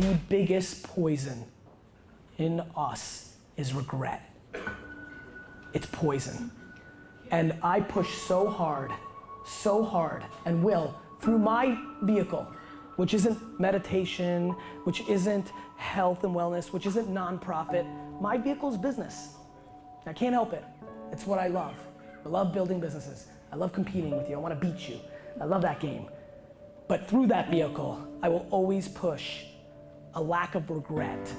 The biggest poison in us is regret. It's poison. And I push so hard, and will, through my vehicle, which isn't meditation, which isn't health and wellness, which isn't nonprofit. My vehicle is business. I can't help it. It's what I love. I love building businesses. I love competing with you. I want to beat you. I love that game. But through that vehicle, I will always push a lack of regret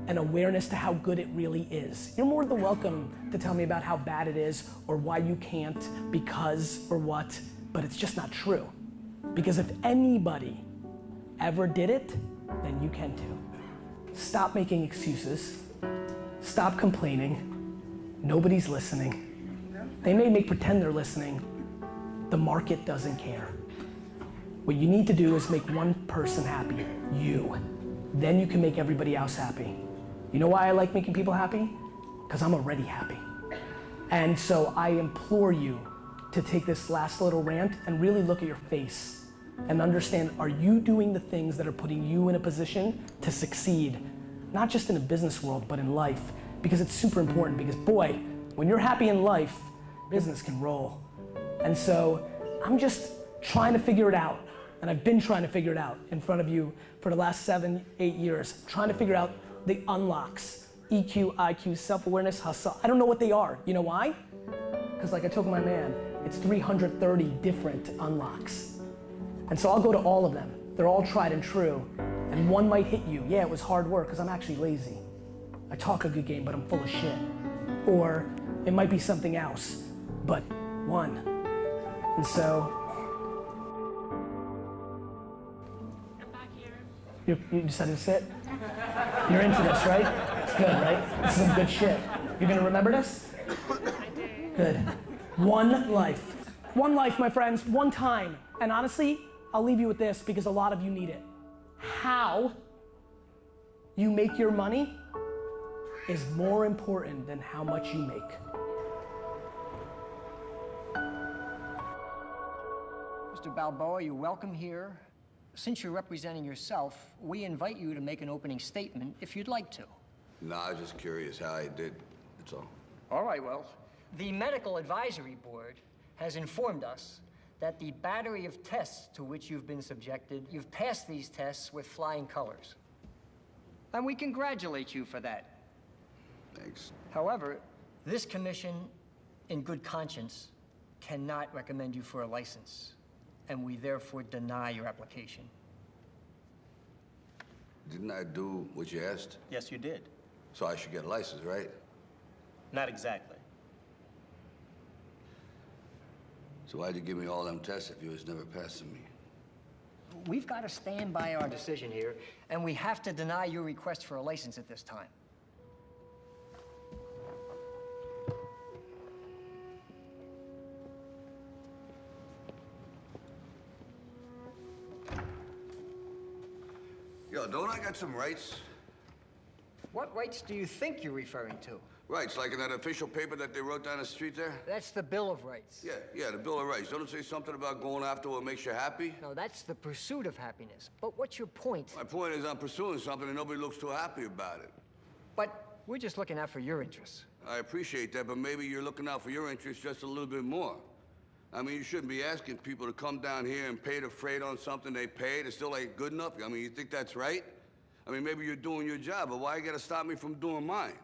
and awareness to how good it really is. You're more than welcome to tell me about how bad it is or why you can't, because or what, but it's just not true. Because if anybody ever did it, then you can too. Stop making excuses. Stop complaining. Nobody's listening. They may pretend they're listening. The market doesn't care. What you need to do is make one person happy, you. Then you can make everybody else happy. You know why I like making people happy? Because I'm already happy. And so I implore you to take this last little rant and really look at your face and understand, are you doing the things that are putting you in a position to succeed, not just in the business world, but in life? Because it's super important, because boy, when you're happy in life, business can roll. And so I'm just trying to figure it out. And I've been trying to figure it out in front of you for the last 7, 8 years, trying to figure out the unlocks, EQ, IQ, self-awareness, hustle. I don't know what they are. You know why? Because like I told my man, it's 330 different unlocks. And so I'll go to all of them. They're all tried and true. And one might hit you. Yeah, it was hard work because I'm actually lazy. I talk a good game, but I'm full of shit. Or it might be something else, but one. And so, you decided to sit? You're into this, right? It's good, right? This is some good shit. You're gonna remember this? I do. Good. One life. One life, my friends, one time. And honestly, I'll leave you with this because a lot of you need it. How you make your money is more important than how much you make. Mr. Balboa, you're welcome here. Since you're representing yourself, we invite you to make an opening statement if you'd like to. No, I was just curious how I did, that's all. All right, well, the Medical Advisory Board has informed us that the battery of tests to which you've been subjected, you've passed these tests with flying colors. And we congratulate you for that. Thanks. However, this commission, in good conscience, cannot recommend you for a license, and we therefore deny your application. Didn't I do what you asked? Yes, you did. So I should get a license, right? Not exactly. So why'd you give me all them tests if you was never passing me? We've got to stand by our decision here, and we have to deny your request for a license at this time. Yo, don't I got some rights? What rights do you think you're referring to? Rights, like in that official paper that they wrote down the street there? That's the Bill of Rights. Yeah, the Bill of Rights. Don't it say something about going after what makes you happy? No, that's the pursuit of happiness. But what's your point? My point is I'm pursuing something and nobody looks too happy about it. But we're just looking out for your interests. I appreciate that, but maybe you're looking out for your interests just a little bit more. I mean, you shouldn't be asking people to come down here and pay the freight on something they paid. It still ain't good enough. I mean, you think that's right? I mean, maybe you're doing your job, but why you gotta stop me from doing mine?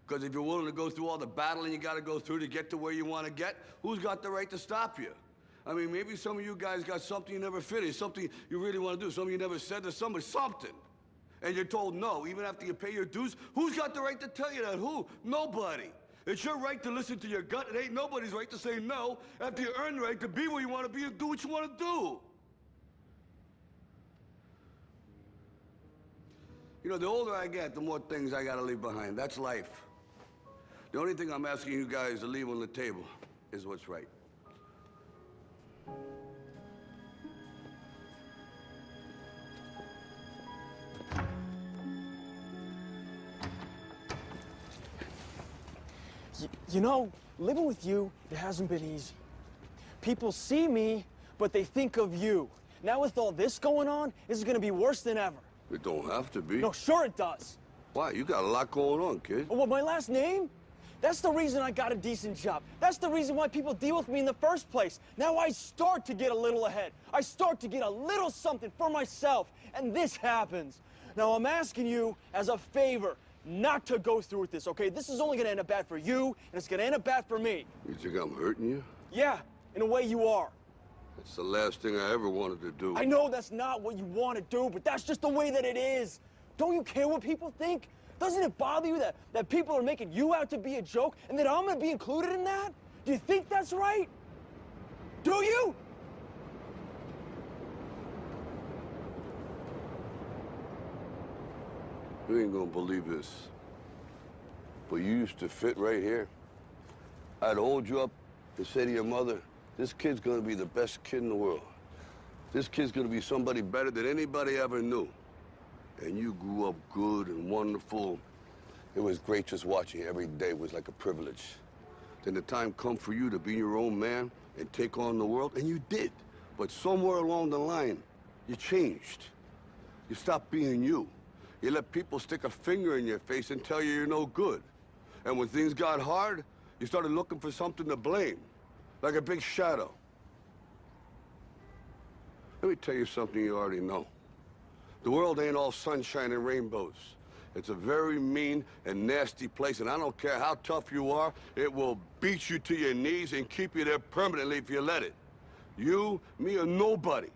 Because if you're willing to go through all the battling you gotta go through to get to where you wanna get, who's got the right to stop you? I mean, maybe some of you guys got something you never finished, something you really wanna do, something you never said to somebody, something. And you're told no, even after you pay your dues. Who's got the right to tell you that? Who? Nobody. It's your right to listen to your gut. It ain't nobody's right to say no after you earn the right to be where you wanna be and do what you wanna do. You know, the older I get, the more things I gotta leave behind. That's life. The only thing I'm asking you guys to leave on the table is what's right. You know, living with you, it hasn't been easy. People see me, but they think of you. Now with all this going on, this is gonna be worse than ever. It don't have to be. No, sure it does. Why? You got a lot going on, kid. Oh, what, my last name? That's the reason I got a decent job. That's the reason why people deal with me in the first place. Now I start to get a little ahead. I start to get a little something for myself, and this happens. Now I'm asking you as a favor not to go through with this, okay? This is only gonna end up bad for you, and it's gonna end up bad for me. You think I'm hurting you? Yeah, in a way you are. That's the last thing I ever wanted to do. I know that's not what you want to do, but that's just the way that it is. Don't you care what people think? Doesn't it bother you that people are making you out to be a joke and that I'm gonna be included in that? Do you think that's right? Do you? You ain't gonna believe this, but you used to fit right here. I'd hold you up and say to your mother, this kid's gonna be the best kid in the world. This kid's gonna be somebody better than anybody ever knew. And you grew up good and wonderful. It was great just watching you every day. It was like a privilege. Then the time come for you to be your own man and take on the world, and you did. But somewhere along the line, you changed. You stopped being you. You let people stick a finger in your face and tell you you're no good. And when things got hard, you started looking for something to blame, like a big shadow. Let me tell you something you already know. The world ain't all sunshine and rainbows. It's a very mean and nasty place, and I don't care how tough you are, it will beat you to your knees and keep you there permanently if you let it. You, me, or nobody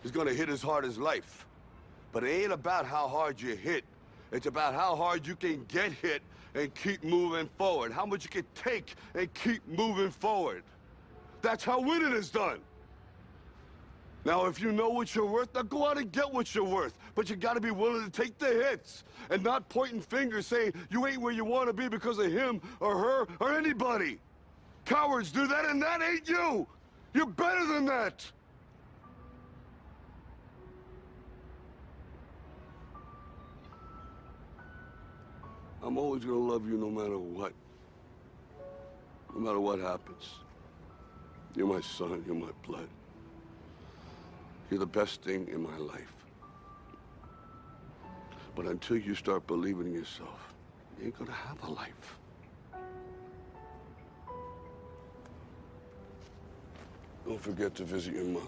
is gonna hit as hard as life. But it ain't about how hard you hit. It's about how hard you can get hit and keep moving forward. How much you can take and keep moving forward. That's how winning is done. Now, if you know what you're worth, now go out and get what you're worth. But you gotta be willing to take the hits and not pointing fingers saying you ain't where you wanna be because of him or her or anybody. Cowards do that, and that ain't you. You're better than that. I'm always gonna love you no matter what. No matter what happens. You're my son, you're my blood. You're the best thing in my life. But until you start believing in yourself, you ain't gonna have a life. Don't forget to visit your mother.